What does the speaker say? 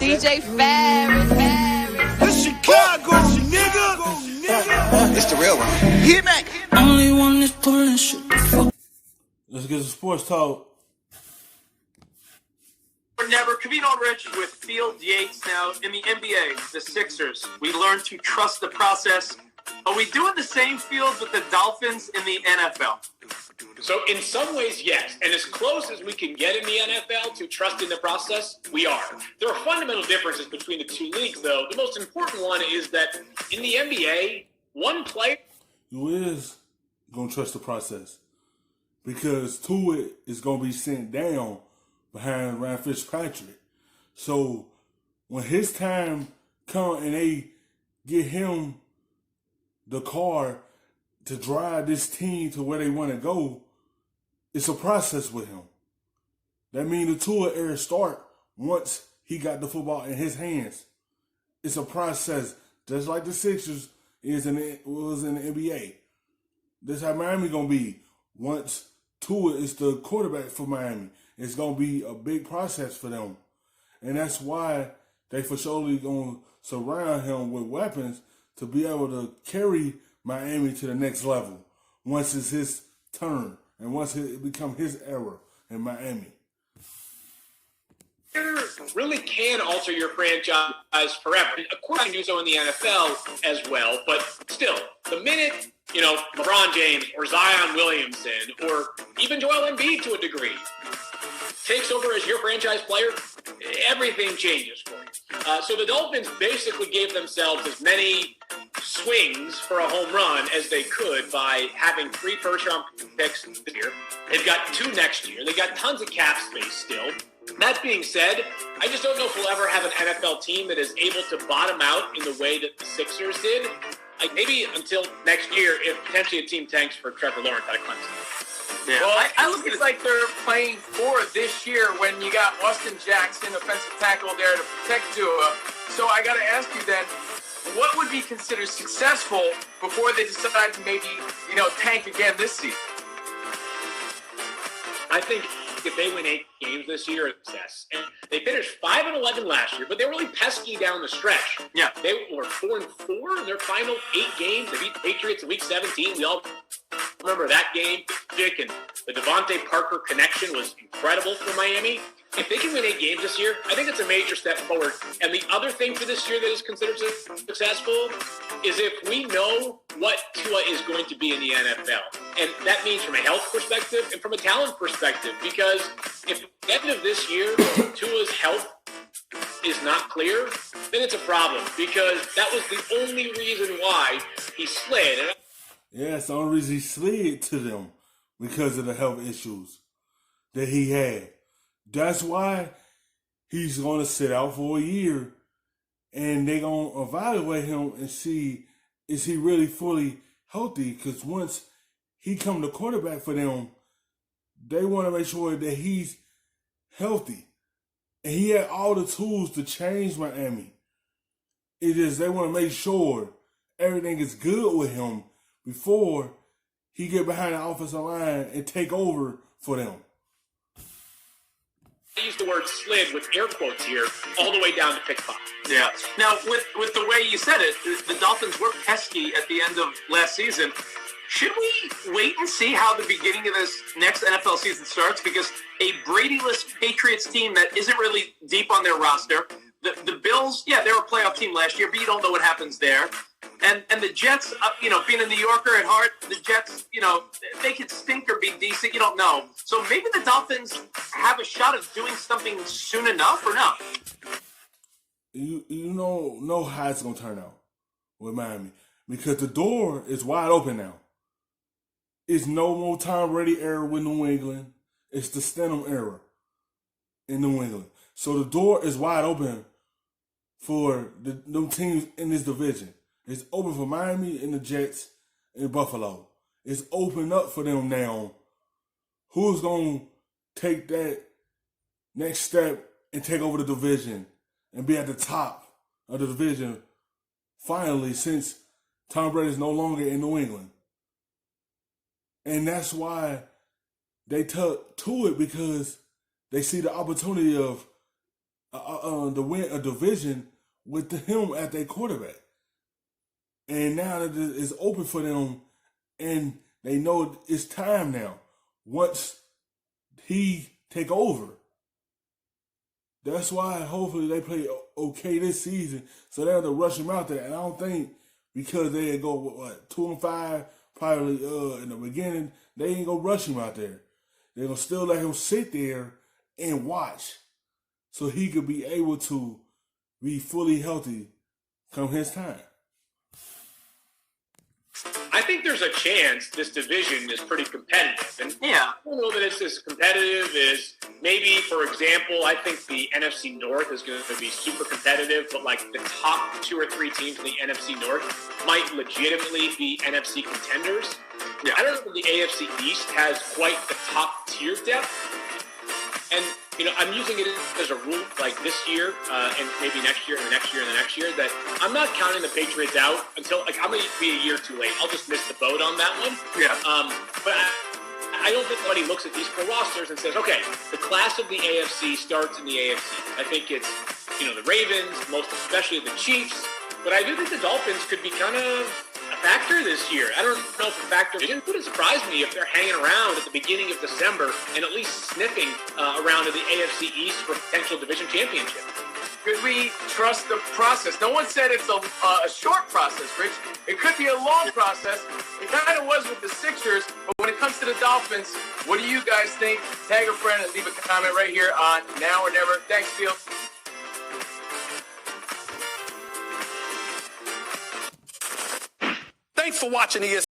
DJ Ferris. It's Chicago, nigga. It's the real one. Hit me. Only one that's pulling shit. Let's get to sports talk. Never. Kavino Rich with Field Yates. Now, in the NBA, the Sixers, we learned to trust the process. Are we doing the same field with the Dolphins in the NFL? So in some ways, yes. And as close as we can get in the NFL to trusting the process, we are. There are fundamental differences between the two leagues, though. The most important one is that in the NBA, one player... Who is going to trust the process? Because Tua is going to be sent down behind Ryan Fitzpatrick. So when his time comes and they get him the car to drive this team to where they want to go, it's a process with him. That means the Tua era start once he got the football in his hands. It's a process, just like the Sixers was in the NBA. This is how Miami gonna be. Once Tua is the quarterback for Miami, it's gonna be a big process for them, and that's why they for surely gonna surround him with weapons to be able to carry Miami to the next level once it's his turn and once it becomes his era in Miami. Really can alter your franchise forever. Of course, you do so in the NFL as well, but still, the minute, LeBron James or Zion Williamson or even Joel Embiid to a degree takes over as your franchise player, everything changes for you. So the Dolphins basically gave themselves as many swings for a home run as they could by having 3 first-round picks this year. They've got 2 next year. They got tons of cap space still. That being said, I just don't know if we'll ever have an NFL team that is able to bottom out in the way that the Sixers did. Like maybe until next year, if potentially a team tanks for Trevor Lawrence out of Clemson. Yeah. Well, I look at it like they're playing for this year when you got Austin Jackson, offensive tackle, there to protect Tua. So I got to ask you then, what would be considered successful before they decide to maybe, tank again this season? I think if they win 8 games this year, it's success. And they finished 5-11 last year, but they were really pesky down the stretch. Yeah. They were 4-4 in their final 8 games. They beat the Patriots in Week 17. We all remember that game. Dick and the Devontae Parker connection was incredible for Miami. If they can win 8 games this year, I think it's a major step forward. And the other thing for this year that is considered successful is if we know what Tua is going to be in the NFL. And that means from a health perspective and from a talent perspective. Because if at the end of this year, Tua's health is not clear, then it's a problem. Because that was the only reason why he slid. Yeah, it's the only reason he slid to them, because of the health issues that he had. That's why he's going to sit out for a year, and they're going to evaluate him and see, is he really fully healthy? Because once he come to quarterback for them, they want to make sure that he's healthy. And he had all the tools to change Miami. It is they want to make sure everything is good with him before he get behind the offensive line and take over for them. I use the word slid with air quotes here, all the way down to pick 5. Yeah. Now, with the way you said it, the Dolphins were pesky at the end of last season. Should we wait and see how the beginning of this next NFL season starts? Because a Brady-less Patriots team that isn't really deep on their roster, the Bills, yeah, they were a playoff team last year, but you don't know what happens there. And the Jets, being a New Yorker at heart, the Jets, they could stink or be decent. You don't know. So maybe the Dolphins have a shot of doing something soon enough or not. You know how it's going to turn out with Miami. Because the door is wide open now. It's no more Tom Brady era with New England. It's the Stenham era in New England. So the door is wide open for them teams in this division. It's open for Miami and the Jets and Buffalo. It's open up for them now. Who's going to take that next step and take over the division and be at the top of the division finally, since Tom Brady is no longer in New England? And that's why they took to it, because they see the opportunity of to win a division with him at their quarterback. And now that it's open for them, and they know it's time now. Once he take over, that's why hopefully they play okay this season, so they don't have to rush him out there. And I don't think because they go 2-5 probably in the beginning, they ain't gonna rush him out there. They're gonna still let him sit there and watch, so he could be able to be fully healthy come his time. I think there's a chance this division is pretty competitive. And Yeah. I don't know that it's as competitive as maybe, for example, I think the NFC North is going to be super competitive, but like the top 2 or 3 teams in the NFC North might legitimately be NFC contenders. Yeah. I don't know if the AFC East has quite the top tier depth. And, you know, I'm using it as a rule like this year and maybe next year and the next year and the next year that I'm not counting the Patriots out until, like, I'm going to be a year too late. I'll just miss the boat on that one. Yeah. But I don't think anybody looks at these 4 rosters and says, okay, the class of the AFC starts in the AFC. I think it's, you know, the Ravens, most especially the Chiefs. But I do think the Dolphins could be kind of a factor this year. I don't know if a factor. It wouldn't surprise me if they're hanging around at the beginning of December and at least sniffing around in the AFC East for potential division championship. Could we trust the process? No one said it's a short process, Rich. It could be a long process. It kind of was with the Sixers, but when it comes to the Dolphins, what do you guys think? Tag a friend and leave a comment right here on Now or Never. Thanks, Field. Thanks for watching ESPN.